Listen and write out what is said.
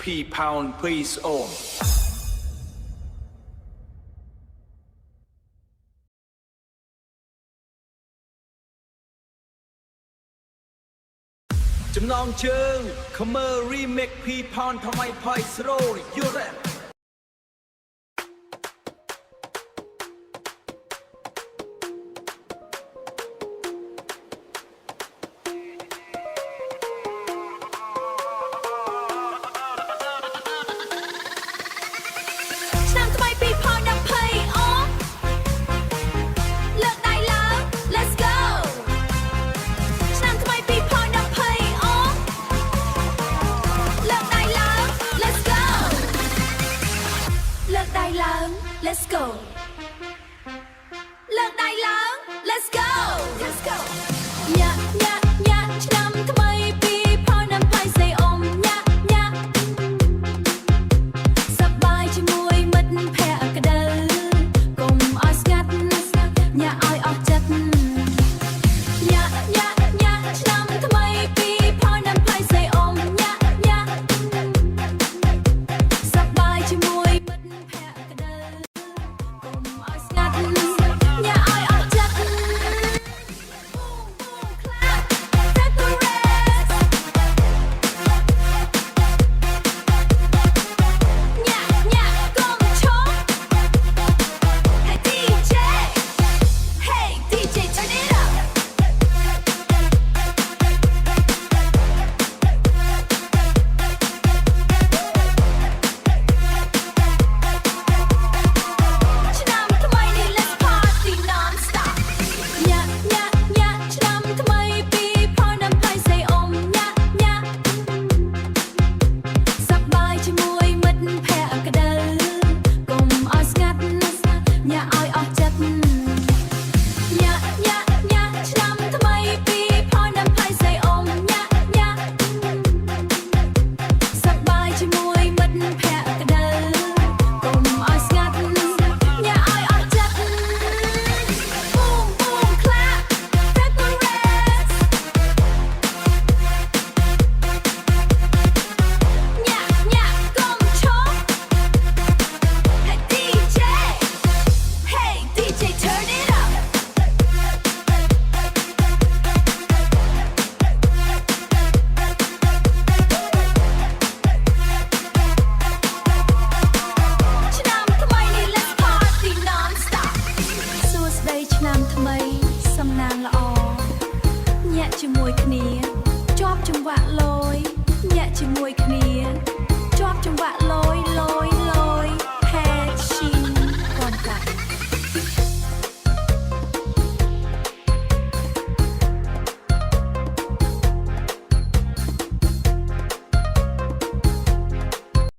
P-Pound please own ចំណងជើង Khmer remix P-Pound ថ្មីផៃស្រូលយល់ទេ Let's go លើកដៃឡើង Let's go Let's go ញ៉ាញ៉ាញ៉ាឆ្នាំថ្មីពីផលnămផៃស្អីអ៊ំញ៉ាញ៉ាសប្បាយជាមួយមិត្តភក្តិក្តៅកុំឲ្យស្ងាត់ញ៉ាឲ្យអស់ចិត្តញ៉ាញ៉ាញ៉ាឆ្នាំថ្មីពីផលnămផៃស្អីអ៊ំញ៉ាញ៉ាសប្បាយជាមួយមិត្តភក្តិក្តៅ ឆ្នាំថ្មីសំណាងល្អញាក់ជាមួយគ្នាជាប់ចង្វាក់លោ